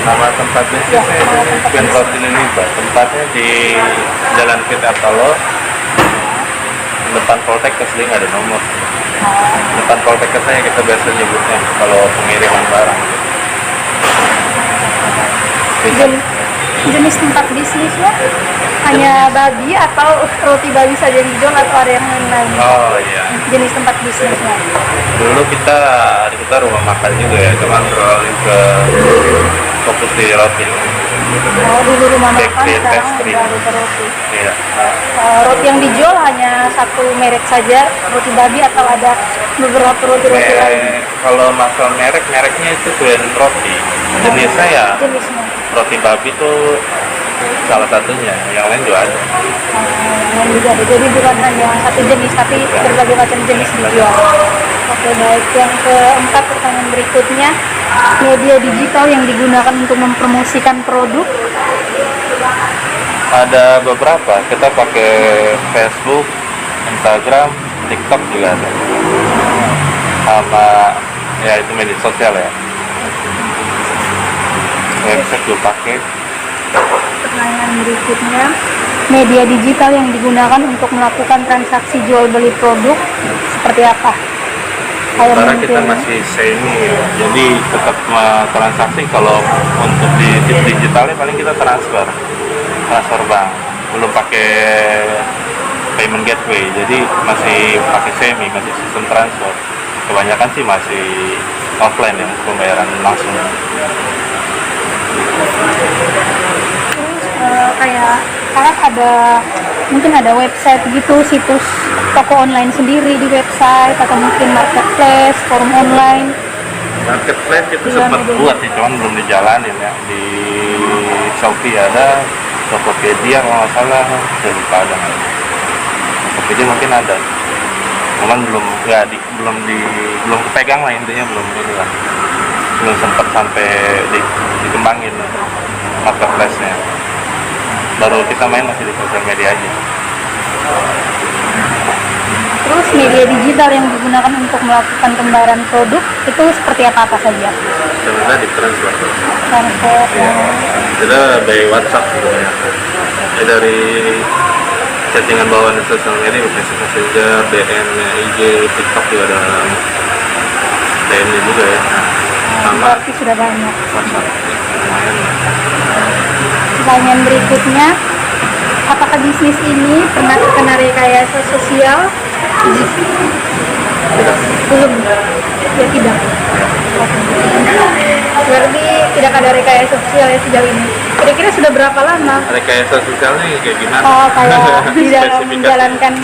Nama tempat bisnisnya itu Queen Roti Liliba. Tempatnya di Jalan Kita Talo, depan Poltek Kesling, ada nomor. Depan Poltek Kesling kita biasa nyebutnya kalau pengiriman barang. Jenis tempat bisnisnya hanya babi atau roti babi saja yang dijual atau ada yang lain-lain? Oh iya. Jenis tempat bisnisnya. Dulu kita rumah makan juga ya, cuman beralih ke fokus di roti. Oh, dulu rumah makan, Bakery and sekarang pastry. baru ke roti. Iya. Roti yang dijual hanya satu merek saja, roti babi, atau ada beberapa roti-roti lain? Kalau masalah mereknya itu Queen Roti. Jenisnya ya Jenisnya. roti babi tuh salah satunya, yang lain juga ada. Yang juga ada. Jadi bukan hanya satu jenis, tapi berbagai macam jenis dijual. Oke, baik. Yang keempat, pertanyaan berikutnya, media digital yang digunakan untuk mempromosikan produk. Ada beberapa, kita pakai Facebook, Instagram, TikTok juga ada. Sama ya itu media sosial ya. Website juga pakai. Pertanyaan berikutnya, media digital yang digunakan untuk melakukan transaksi jual beli produk seperti apa? Karena kita masih semi ya, jadi tetap transaksi. Kalau untuk di digitalnya paling kita transfer bank, belum pakai payment gateway, jadi masih pakai semi, masih sistem transfer. Kebanyakan sih masih offline ya, pembayaran langsung. Kayak mungkin ada website gitu, situs toko online sendiri di website, atau mungkin marketplace, forum online. Marketplace itu sempat buat sih, cuman belum dijalanin ya. Di Shopee ada, Tokopedia kalau nggak salah, saya lupa ada. Tokopedia mungkin ada, cuman belum kepegang lah, intinya belum sempat sampai dikembangin marketplace-nya. Baru kita main masih di sosial media aja. Terus media digital yang digunakan untuk melakukan pembayaran produk itu seperti apa saja? Sebenarnya di transfer. Transfer. Ya. Kita by WhatsApp sebenarnya. Ya, dari chattingan bawaan sosial media, Facebook Messenger, DM, IG, TikTok juga ada. DM juga ya. Sama. Berarti sudah banyak. WhatsApp. Lumayan. Pertanyaan berikutnya, apakah bisnis ini pernah terkena rekayasa sosial? Tidak. Belum. Ya tidak. Berarti tidak ada rekayasa sosial ya sejauh ini. Kira-kira sudah berapa lama? Rekayasa sosialnya kayak gimana? Oh, kayak di dalam Spesifikasi.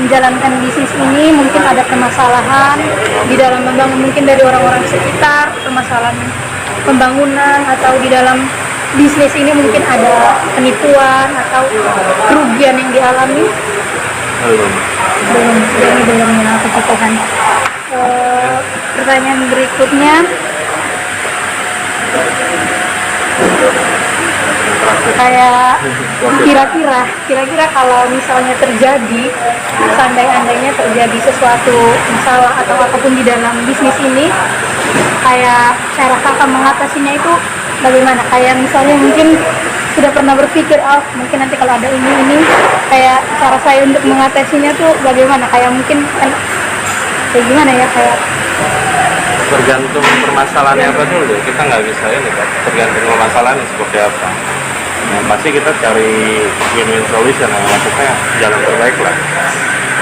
menjalankan bisnis ini mungkin ada permasalahan di dalam membangun, mungkin dari orang-orang sekitar, permasalahan pembangunan, atau di dalam bisnis ini mungkin ada penipuan atau kerugian yang dialami. Belum. Belum ya, puji Tuhan. Pertanyaan berikutnya, kayak kira-kira kalau misalnya terjadi, seandainya terjadi sesuatu masalah atau apapun di dalam bisnis ini, kayak cara kakak mengatasinya itu bagaimana? Kayak misalnya mungkin sudah pernah berpikir, mungkin nanti kalau ada ini, kayak cara saya untuk mengatasinya tuh bagaimana? Kayak mungkin kayak gimana ya, kayak Tergantung permasalahannya apa dulu, kita nggak bisa ini kan, tergantung permasalahannya seperti apa. Yang pasti kita cari win-win solution, yang maksudnya jalan terbaik lah.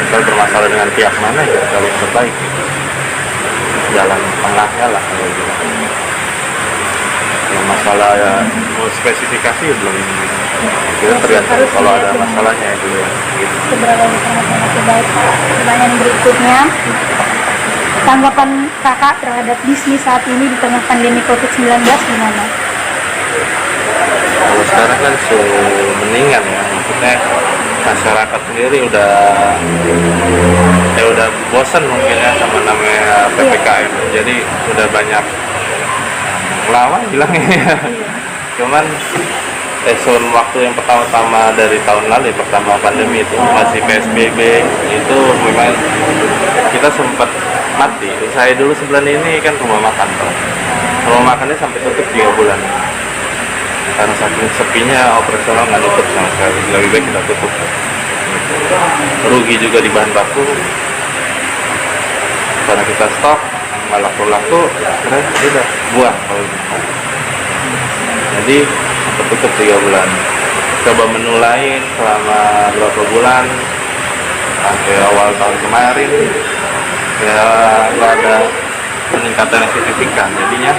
Misal bermasalah dengan pihak mana, ya cari yang terbaik gitu. Jalan tengahnya lah kalau gitu. Yang masalah ya, mau spesifikasi belum, kita tergantung kalau ada masalahnya dulu ya gitu. seberapa besar masalah. Baik. Pertanyaan berikutnya, tanggapan kakak terhadap bisnis saat ini di tengah pandemi COVID-19 gimana? Kalau sekarang kan mendingan ya, maksudnya masyarakat sendiri udah bosan mungkin ya sama namanya PPKM, jadi udah banyak lawan bilangnya ya. Cuman eselon waktu yang pertama-tama dari tahun lalu, pertama pandemi itu masih PSBB, itu memang kita sempat mati. Saya dulu sebulan ini kan rumah makan, rumah makannya sampai tutup 3 bulan. karena saking sepinya operasional nggak nutup sama sekali, lebih baik kita tutup. Rugi juga di bahan baku karena kita stok nggak laku-laku, akhirnya udah buang kalau gitu. Jadi tutup 3 bulan, coba menu lain selama berapa bulan sampai awal tahun kemarin ya nggak ada peningkatan yang signifikan, jadinya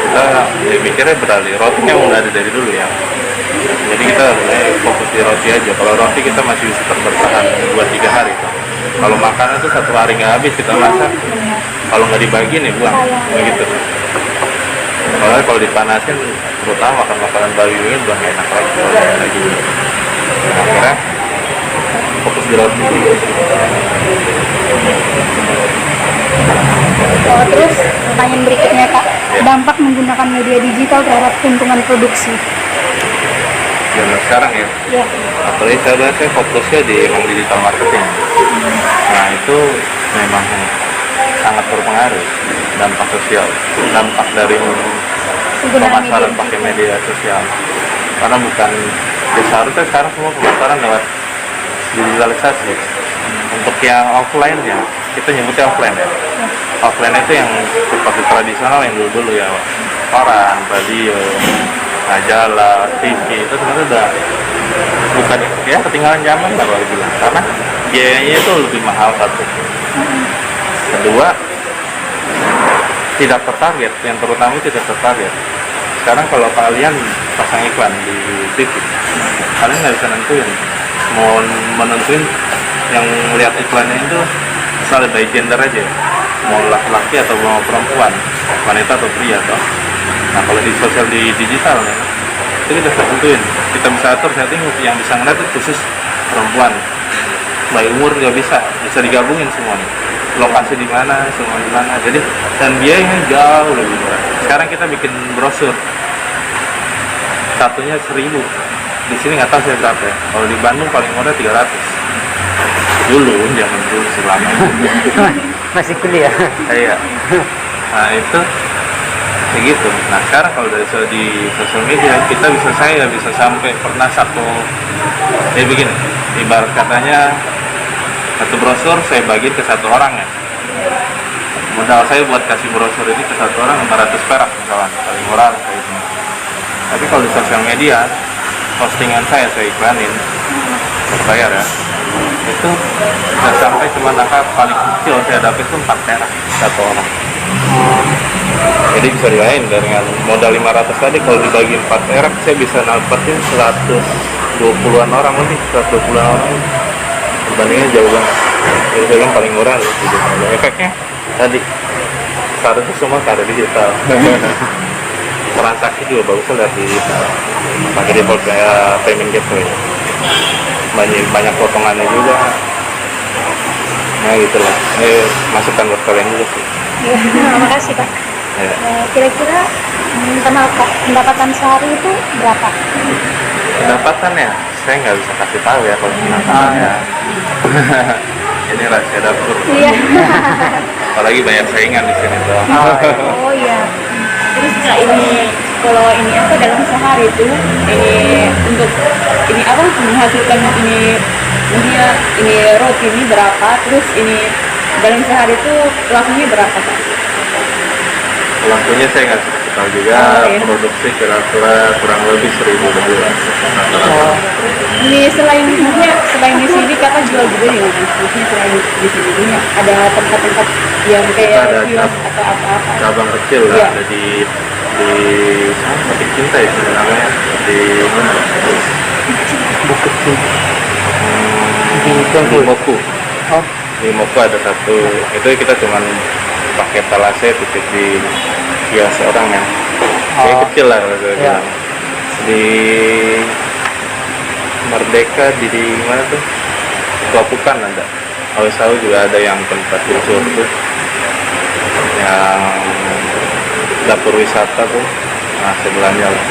kita ya mikirnya beralih. Rotinya udah ada dari dulu ya, jadi kita mulai fokus di roti aja. Kalau roti kita masih bisa bertahan 2-3 hari. Kalau makanan itu 1 hari nggak habis kita masak, kalau nggak dibagi nih buang begitu. Kalau dipanasin, terutama makan makanan Bali ini udah nggak enak lagi kalau kayak gini. Nah, akhirnya fokus di roti. Oh, terus pertanyaan berikutnya Kak, dampak menggunakan media digital terhadap keuntungan produksi. Zaman sekarang ya, Ya. apalagi saya fokusnya di emang digital marketing. Nah itu memang sangat berpengaruh dampak sosial, dampak dari pemasaran pakai media sosial. Karena bukan seharusnya sekarang semua pemasaran lewat digitalisasi. Untuk yang offline ya, kita nyebutnya offline ya. Offline itu yang seperti tradisional yang dulu ya, koran, radio, majalah, TV, itu sebenarnya udah bukan ya, ketinggalan zaman lah kalau bilang, karena biayanya itu lebih mahal. Satu, kedua tidak tertarget, yang terutama tidak tertarget. Sekarang kalau kalian pasang iklan di TV, kalian nggak bisa nentuin, mau menentuin yang lihat iklannya itu misalnya by gender aja, mau laki-laki atau mau perempuan, wanita atau pria toh. Nah kalau di sosial, di digital ya, itu kita bisa tentuin, kita bisa atur setting yang bisa ngeliat itu khusus perempuan, by umur nggak bisa digabungin semuanya, lokasi di mana, semua di mana. Jadi dan biayanya jauh lebih murah. Sekarang kita bikin brosur, satunya 1.000, di sini nggak tahu saya berapa ya. Kalau di Bandung paling murah 300 dulu, zaman dulu selama Masih kuliah. iya. Nah itu kayak gitu. Nah sekarang kalau dari di sosial media kita bisa sampai pernah satu, ya begini, ibarat katanya satu brosur saya bagi ke 1 orang ya, modal saya buat kasih brosur ini ke 1 orang 500 perak misalnya, paling murah kayak gitu. Tapi kalau di sosial media postingan saya iklanin berbayar ya, itu bisa sampai cuma angka paling kecil saya dapat itu 4 perak 1 orang. Jadi bisa dilain dengan modal 500 tadi, kalau dibagi 4 perak saya bisa dapetin 120-an orang lebih, 120-an orang. Perbandingannya jauh banget. Jadi saya bilang paling murah loh digital. Efeknya tadi seharusnya semua karya digital. Transaksi juga bagus lihat digital. Pakai default kayak payment gateway. Banyak potongannya juga. Nah gitulah. Ini masukan buat kalian juga sih. Terima kasih Pak. Ya. Kira-kira pendapatan sehari itu berapa? Pendapatan ya, saya nggak bisa kasih tahu ya kalau pendapatan ya. Ini rahasia dapur. Iya. Apalagi banyak saingan di sini tuh. Oh iya. Terus Kak, ini kalau ini apa dalam sehari itu ini untuk ini apa menghasilkan ini maksudnya ini roti ini berapa, terus ini dalam sehari itu lakunya berapa Kak? Lakunya saya nggak tahu juga. Iya. Produksi kira-kira kurang lebih 1.000 per bulan. Ini selain di sini Kakak jual juga ya, maksudnya selain di sini ini ada tempat-tempat yang kayak Ada kios atau apa-apa? cabang kecil lah, Iya. ada di sana, Batik Cinta ya namanya, di mana? Di Moku. Oh, Di Moku ada satu, itu kita cuman pakai talase titip di kios orang ya, kayak Oh. kecil lah kalau saya Iya. bilang. Di Merdeka di mana tuh, Tuapukan ada, Awesau juga ada yang tempat khusus tuh, yang dapur wisata tuh. Nah sebelahnya lah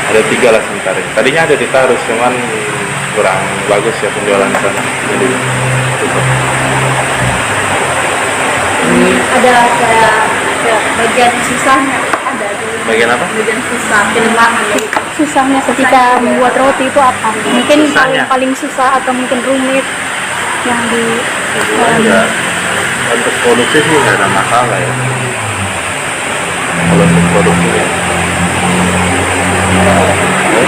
ada 3 lah sebentar. Tadinya ada di Tarus, cuman kurang bagus ya penjualan di sana, jadi tutup. Ada kayak bagian susahnya ada tuh Bagian apa? bagian susah kelemahan dari Susahnya ketika membuat roti itu apa? Mungkin Susahnya. paling susah atau mungkin rumit yang di Enggak. Untuk produksi sih nggak ada masalah ya. Kalau untuk produksi ya.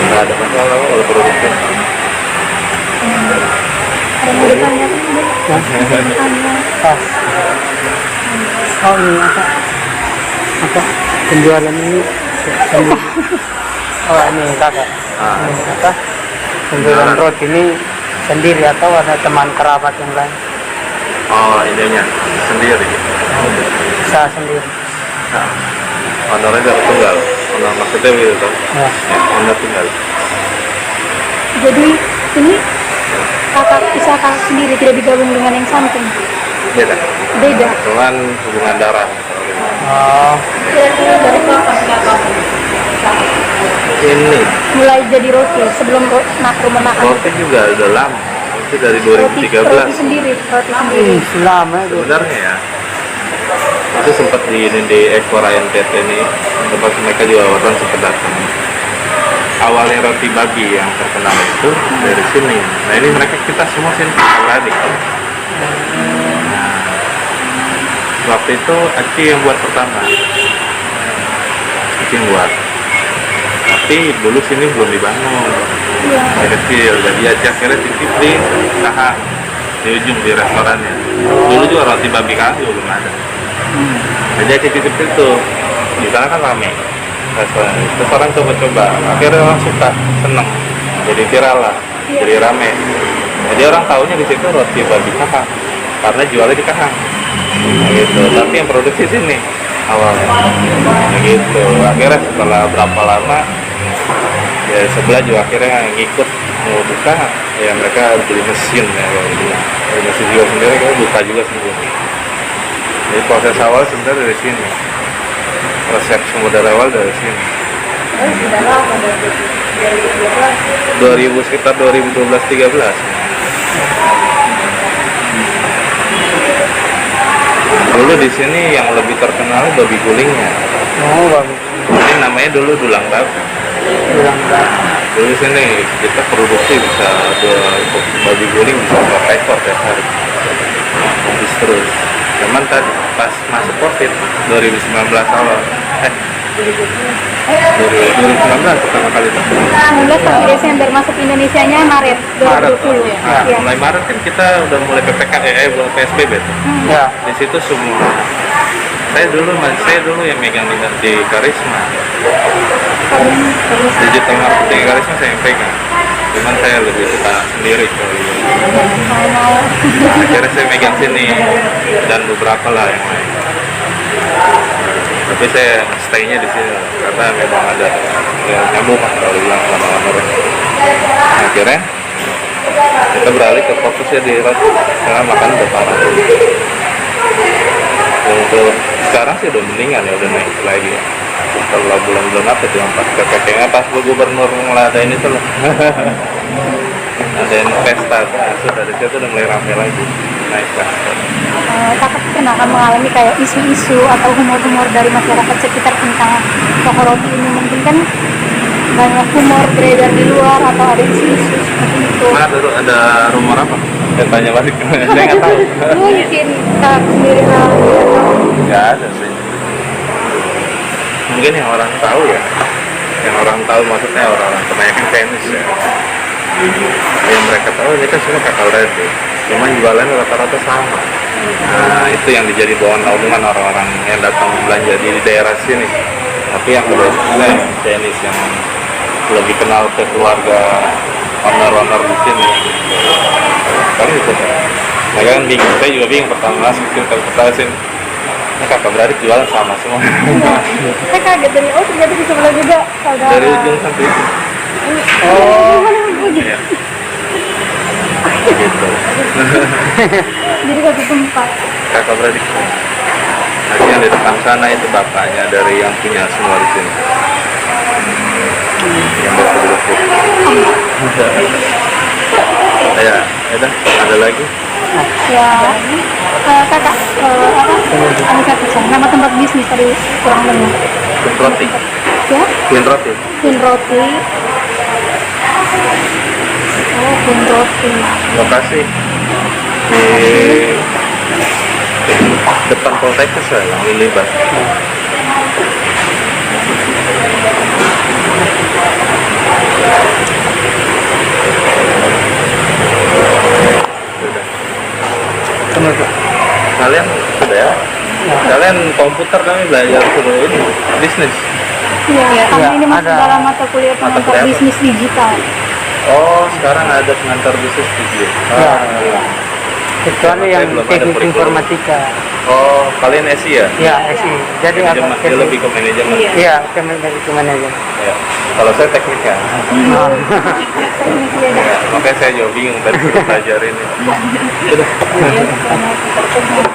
Nggak ada masalah kalau produksi. ada yang ditanya tanya Pas. Oh ini apa penjualan ini sendiri. Oh ini kakak. Nah, Ini apa penjualan roti ini sendiri atau ada teman kerabat yang lain? oh ininya sendiri. Bisa sendiri. Nah, honornya dari tunggal. Honor maksudnya gitu. Ya. Ya, honor tunggal. jadi ini usaha kakak sendiri tidak digabung dengan yang samping, Beda. beda. Cuman hubungan darah. Oh, kira-kira dari kapan kakak Ini Mulai jadi roti sebelum rumah makan. roti juga udah lama. Itu dari Roti 2013. sendiri, roti sendiri. lama itu. Sebenarnya ya itu sempat di ekspor NTT ini, tempat mereka juga orang sempat datang. Awalnya roti babi yang terkenal itu dari sini. Nah ini mereka kita semua sini adik. Nah, waktu itu Aci yang buat pertama. Aci yang buat. Tapi dulu sini belum dibangun. Masih kecil, jadi Aci akhirnya titip di Kahang, di ujung di restorannya. Dulu juga roti babi Kahang juga belum ada. Jadi Aci titip itu. Di sana kan rame restoran. Terus orang coba-coba, akhirnya orang suka, seneng, jadi viral lah, jadi rame. Jadi orang taunya di situ roti babi Kahang, karena jualnya di Kahang. Nah, gitu. Tapi yang produksi sini awalnya. Nah, gitu. Akhirnya setelah berapa lama, ya sebelah juga akhirnya ngikut mau buka, ya mereka beli mesin ya, beli mesin juga sendiri, kan buka juga sendiri. Jadi proses awal sebenarnya dari sini. Resep modal awal dari sini. sudah lama dari 2000 sekitar 2012-13. Dulu di sini yang lebih terkenal babi gulingnya. Oh, bagus. Ini namanya dulu dulang babi. Bilang enggak. Dulu di sini kita produksi bisa babi guling bisa berapa ekor tiap hari. Habis terus. Cuman tadi pas masuk COVID 2019 awal, 2019 pertama kali itu. 19 sampai Desember, masuk Indonesianya Maret 2020. Nah, Ya. mulai Maret kan kita udah mulai PSBB tuh. Ya. Di situ semua. Saya dulu yang megang di Karisma. Digital marketing Karisma saya yang pegang. Cuman saya lebih suka sendiri kali. Nah, akhirnya saya megang sini dan beberapa lah yang lain. Tapi saya stay-nya di sini karena memang ada ya, nyambung lah kalau bilang sama honor. Akhirnya kita beralih ke fokusnya di roti karena makan udah parah. Untuk sekarang sih udah mendingan ya, udah naik lagi ya. Setelah bulan-bulan apa tuh yang pas PPKM pas gubernur ngeladain itu loh. Ada pesta, sudah dari situ udah mulai rame lagi, naik pesta. Kakak pernah kan mengalami kayak isu-isu atau humor-humor dari masyarakat sekitar tentang toko roti ini? Mungkin kan banyak humor beredar di luar atau ada isu-isu seperti itu. Mana ada rumor apa? Saya tanya balik, saya nggak tahu. Mungkin kakak sendiri atau Nggak ada sih. Mungkin yang orang tahu ya, yang orang tahu maksudnya orang-orang kebanyakan tenis ya. Yang mereka tahu ini kan semua kakak ready, cuma jualannya rata-rata sama. Nah itu yang dijadi bahan omongan orang-orang yang datang belanja di daerah sini. Tapi yang udah tenis yang lebih kenal ke keluarga owner-owner di sini. Kali itu, mereka kan bingung. Saya juga bingung pertama kita ini kakak beradik jualan sama semua. saya kaget dari ternyata di sebelah juga saudara. Dari ujung sampai ujung. Oh. Iya. Gitu. Jadi satu tempat. Kakak beradik. Nanti yang di depan sana itu bapaknya dari yang punya semua di sini. Yang betul-betul. Ya, udah ada lagi. Ya. kakak Anissa Pisan, nama tempat bisnis tadi kurang dengar. Queen Roti. Ya, Queen Roti. Queen Roti. Oh, Queen Roti. Lokasi di depan Poltekkes ya, yang Lilibar. Sudah. Kalian sudah ya? Kalian komputer kami belajar suruh ini bisnis. Iya, kami Ya, ini masuk ada dalam mata kuliah mata pengantar kuliah apa? bisnis digital. Oh, sekarang ada pengantar bisnis digital. Ya. Kecuali Saya yang belum ada teknik kurikulum. informatika. Oh, kalian SI ya? Ya, SI. Jadi Manajemen, dia lebih ke manajemen. Iya. Iya, kemana aja. Ya. Kalau saya teknik ya. Nah, Ya, makanya saya juga bingung tadi suruh belajar ini. Sudah. Iya, sama seperti itu.